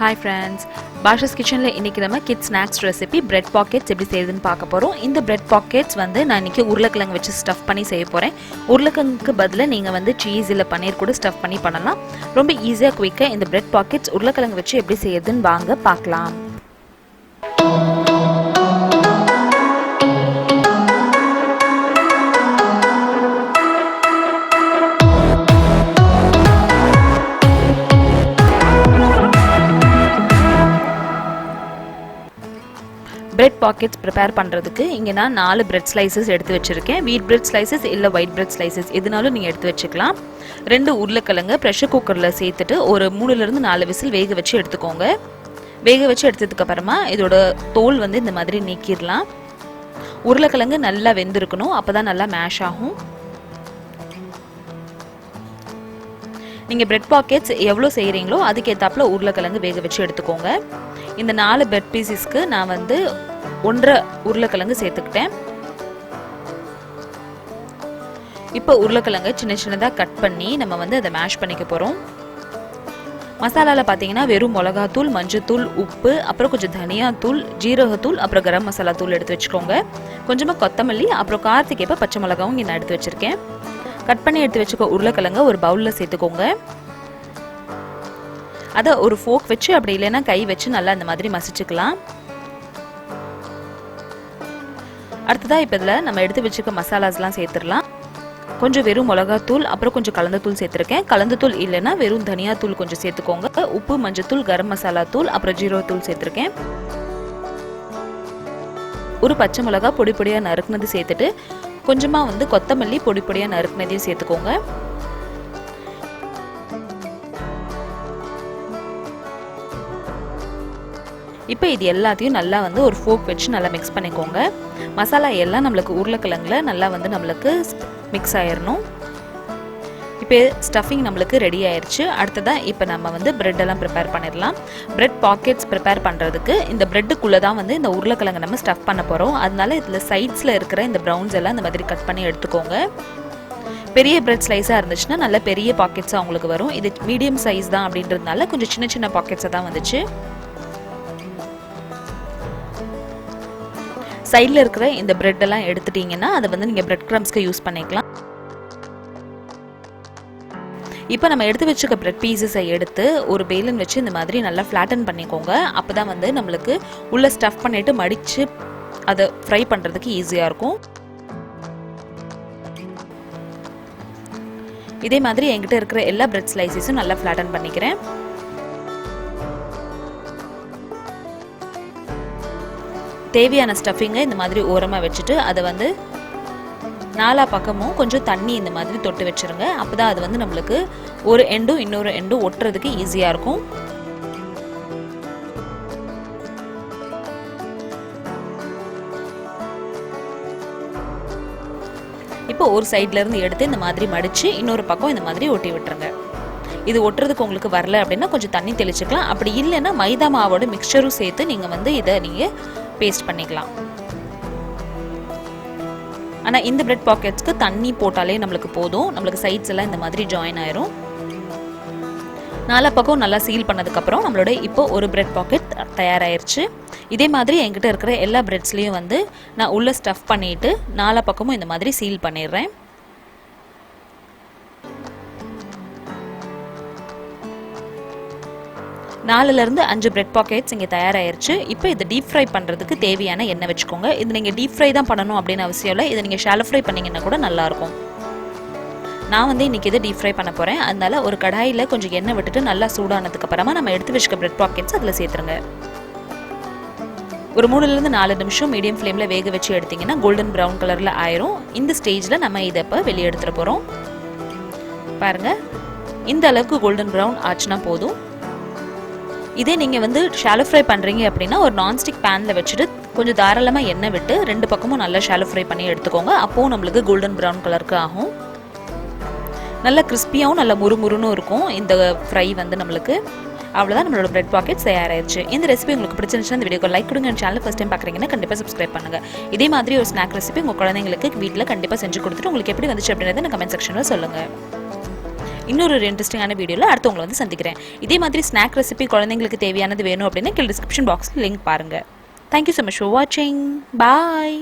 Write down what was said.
Hi friends, Bashas kitchen la இன்னைக்கு நம்ம kids snacks recipe bread pockets எப்படி செய்யறதுன்னு பார்க்க போறோம். இந்த bread pockets வந்து நான் இன்னைக்கு உருளைக்கிழங்கு வச்சு ஸ்டஃப் பண்ணி செய்ய போறேன். உருளைக்கிழங்குக்கு பதிலா நீங்க வந்து சீஸ் இல்ல பன்னீர் கூட ஸ்டஃப் பண்ணி பண்ணலாம். ரொம்ப ஈஸியா குயிக்கா இந்த bread pockets உருளைக்கிழங்கு வச்சு எப்படி செய்யறதுன்னு வாங்க பார்க்கலாம். Bread pockets prepare பண்றதுக்கு இங்க நான் 4 bread slices எடுத்து வச்சிருக்கேன். wheat bread slices இல்ல white bread slices எதுனாலும் நீங்க எடுத்து வச்சுக்கலாம். 2 உருளைக்கிழங்கு பிரஷர் குக்கர்ல சேர்த்துட்டு ஒரு 3 ல இருந்து 4 விசில் வேக வச்சு எடுத்துக்கோங்க. வேக வச்சு எடுத்ததுக்கு அப்புறமா இதோட தோல் வந்து இந்த மாதிரி நீக்கிரலாம். உருளைக்கிழங்கு நல்லா வெந்திருக்கணும். அப்பதான் நல்லா மேஷ் ஆகும். நீங்க bread pockets எவ்வளவு செய்றீங்களோ அதுக்கு ஏத்தாப்ல உருளைக்கிழங்கு வேக வச்சு எடுத்துக்கோங்க. இந்த 4 bread piecesக்கு நான் வந்து 1.5 உருளைக்கிழங்கு சேர்த்துக்கிட்டேன். இப்போ உருளைக்கிழங்கு சின்ன சின்னதா கட் பண்ணி நம்ம வந்து அதை மேஷ் பண்ணிக்க போறோம். மசாலால பாத்தீங்கன்னா வெறும் மிளகாய் தூள், மஞ்சள் தூள், உப்பு, அப்புறம் கொஞ்சம் தனியா தூள், ஜீரக தூள், அப்புறம் கரம் மசாலா தூள் எடுத்து வச்சுக்கோங்க. கொஞ்சமா கொத்தமல்லி, அப்புறம் காரத்துக்கு ஏற்ப பச்சை மிளகாயும் நான் எடுத்து வச்சிருக்கேன். கட் பண்ணி எடுத்து வச்சுக்க உருளைக்கிழங்க ஒரு பவுல்ல சேர்த்துக்கோங்க. அத ஒரு ஃபோர்க் வச்சு அப்படி இல்லனா கை வச்சு நல்லா இந்த மாதிரி மசிச்சுக்கலாம். அடுத்ததா இப்ப இதல நம்ம எடுத்து வச்சுக்க மசாலாஸ்லாம் சேர்த்துறலாம். கொஞ்சம் வெறும் மிளகாய் தூள், அப்புறம் கொஞ்சம் கலந்த தூள் சேர்த்திருக்கேன். கலந்த தூள் இல்லனா வெறும் தனியா தூள் கொஞ்சம் சேர்த்துக்கோங்க. உப்பு, மஞ்சள் தூள், கரம் மசாலா தூள், அப்புறம் ஜீரக தூள் சேர்த்திருக்கேன். ஒரு பச்சை மிளகாய் பொடி பொடியா நறுக்குனது சேர்த்துட்டு கொஞ்சமா வந்து கொத்தமல்லி பொடி பொடியா நறுக்குனதையும் சேர்த்துக்கோங்க. இப்போ இது எல்லாத்தையும் நல்லா வந்து ஒரு ஃபோர்க் வச்சு நல்லா மிக்ஸ் பண்ணிக்கோங்க. மசாலா எல்லாம் நமக்கு உருளைக்கிழங்குல நல்லா வந்து நமக்கு மிக்ஸ் ஆயிரணும். இப்போ ஸ்டஃபிங் நமக்கு ரெடி ஆயிருச்சு. அடுத்ததா இப்போ நம்ம வந்து பிரெட் எல்லாம் ப்ரிப்பேர் பண்ணிடலாம். பிரெட் பாக்கெட்ஸ் ப்ரிப்பேர் பண்ணுறதுக்கு இந்த பிரெட்டுக்குள்ளே தான் வந்து இந்த உருளைக்கிழங்கு நம்ம ஸ்டஃப் பண்ண போகிறோம். அதனால இதில் சைட்ஸில் இருக்கிற இந்த ப்ரௌன்ஸ் எல்லாம் இந்த மாதிரி கட் பண்ணி எடுத்துக்கோங்க. பெரிய பிரெட் ஸ்லைஸாக இருந்துச்சுன்னா நல்ல பெரிய பாக்கெட்ஸாக உங்களுக்கு வரும். இது மீடியம் சைஸ் தான் அப்படின்றதுனால கொஞ்சம் சின்ன சின்ன பாக்கெட்ஸாக தான் வந்துச்சு. சைடில் இருக்கிற இந்த பிரெட் எல்லாம் எடுத்துட்டீங்கன்னா அதை வந்து நீங்கள் பிரெட் க்ரம்ஸ்க்கு யூஸ் பண்ணிக்கலாம். இப்போ நம்ம எடுத்து வச்சுக்க பிரெட் பீசஸை எடுத்து ஒரு பேலன் வச்சு இந்த மாதிரி நல்லா ஃப்ளாட்டன் பண்ணிக்கோங்க. அப்போ தான் வந்து நம்மளுக்கு உள்ள ஸ்டஃப் பண்ணிட்டு மடித்து அதை ஃப்ரை பண்ணுறதுக்கு ஈஸியாக இருக்கும். இதே மாதிரி என்கிட்ட இருக்கிற எல்லா பிரெட் ஸ்லைசஸும் நல்லா ஃப்ளாட்டன் பண்ணிக்கிறேன். தேவையான ஸ்டஃபிங்கை இந்த மாதிரி ஓரமாக வச்சுட்டு அதை வந்து நாலா பக்கமும் கொஞ்சம் தண்ணி இந்த மாதிரி தொட்டு வச்சுருங்க. அப்போ தான் அது வந்து நம்மளுக்கு ஒரு எண்டும் இன்னொரு எண்டும் ஒட்டுறதுக்கு ஈஸியாக இருக்கும். இப்போ ஒரு சைட்லேருந்து எடுத்து இந்த மாதிரி மடித்து இன்னொரு பக்கம் இந்த மாதிரி ஒட்டி விட்டுருங்க. இது ஒட்டுறதுக்கு உங்களுக்கு வரல அப்படின்னா கொஞ்சம் தண்ணி தெளிச்சுக்கலாம். அப்படி இல்லைன்னா மைதா மாவோட மிக்சரும் சேர்த்து நீங்கள் வந்து இதை நீங்கள் பேஸ்ட் பண்ணிக்கலாம். ஆனால் இந்த பிரெட் பாக்கெட்ஸ்க்கு தண்ணி போட்டாலே நம்மளுக்கு போதும். நம்மளுக்கு சைட்ஸ் எல்லாம் இந்த மாதிரி ஜாயின் ஆயிரும். நாலா பக்கம் நல்லா சீல் பண்ணதுக்கப்புறம் நம்மளோட இப்போ ஒரு பிரெட் பாக்கெட் தயாராகிருச்சு. இதே மாதிரி என்கிட்ட இருக்கிற எல்லா பிரெட்ஸ்லேயும் வந்து நான் உள்ளே ஸ்டஃப் பண்ணிவிட்டு நாலா பக்கமும் இந்த மாதிரி சீல் பண்ணிடுறேன். நாலுலேருந்து 5 பிரெட் பாக்கெட்ஸ் இங்கே தயாராகிருச்சு. இப்போ இதை டீப் ஃப்ரை பண்ணுறதுக்கு தேவையான எண்ணெய் வச்சுக்கோங்க. இது நீங்கள் டீப் ஃப்ரை தான் பண்ணணும் அப்படின்னு அவசியம் இல்லை. இதை நீங்கள் ஷாலோ ஃப்ரை பண்ணிங்கன்னா கூட நல்லாயிருக்கும். நான் வந்து இன்றைக்கி இதை டீப் ஃப்ரை பண்ண போகிறேன். அதனால ஒரு கடாயில் கொஞ்சம் எண்ணெய் விட்டுட்டு நல்லா சூடானதுக்கு அப்புறமா நம்ம எடுத்து வச்சுக்க பிரெட் பாக்கெட்ஸ் அதில் சேர்த்துருங்க. ஒரு 3லேருந்து 4 நிமிஷம் மீடியம் ஃப்ளேமில் வேக வச்சு எடுத்திங்கன்னா கோல்டன் ப்ரௌன் கலரில் ஆயிரும். இந்த ஸ்டேஜில் நம்ம இதை இப்போ வெளியே எடுத்துகிற போகிறோம். பாருங்கள், இந்த அளவுக்கு கோல்டன் ப்ரௌன் ஆச்சுன்னா போதும். இதே நீங்கள் வந்து ஷாலோ ஃப்ரை பண்ணுறீங்க அப்படின்னா ஒரு நான்ஸ்டிக் பேனில் வச்சுட்டு கொஞ்சம் தாராளமாக எண்ணெய் விட்டு 2 பக்கமும் நல்லா ஷாலோ ஃப்ரை பண்ணி எடுத்துக்கோங்க. அப்போவும் நம்மளுக்கு கோல்டன் ப்ரௌன் கலருக்கு ஆகும். நல்லா கிறிஸ்பியாகவும் நல்லா முறுமுறுன்னு இருக்கும் இந்த ஃப்ரை வந்து நம்மளுக்கு. அவ்வளோதான், நம்மளோட பிரெட் பாக்கெட்ஸ் தயாராகிடுச்சு. இந்த ரெசிபி உங்களுக்கு பிடிச்சிருந்துச்சுன்னா இந்த வீடியோக்கு லைக் கொடுங்க. சேனல் ஃபர்ஸ்ட் டைம் பார்க்குறீங்கன்னா கண்டிப்பாக சப்ஸ்கிரைப் பண்ணுங்கள். இதே மாதிரி ஒரு ஸ்நாக் ரெசிபி உங்கள் குழந்தைங்களுக்கு வீட்டில் கண்டிப்பாக செஞ்சு கொடுத்துட்டு உங்களுக்கு எப்படி வந்துச்சு அப்படின்றத கமெண்ட் செக்ஷனில் சொல்லுங்கள். இன்னொரு இன்ட்ரெஸ்டிங்கான வீடியோவில் அடுத்து உங்களை வந்து சந்திக்கிறேன். இதே மாதிரி ஸ்நாக் ரெசிபி குழந்தைங்களுக்கு தேவையானது வேணும் அப்படின்னா கீழே டிஸ்கிரிப்ஷன் பாக்ஸில் லிங்க் பாருங்கள். தேங்க்யூ ஸோ மச் ஃபார் வாட்சிங். பாய்.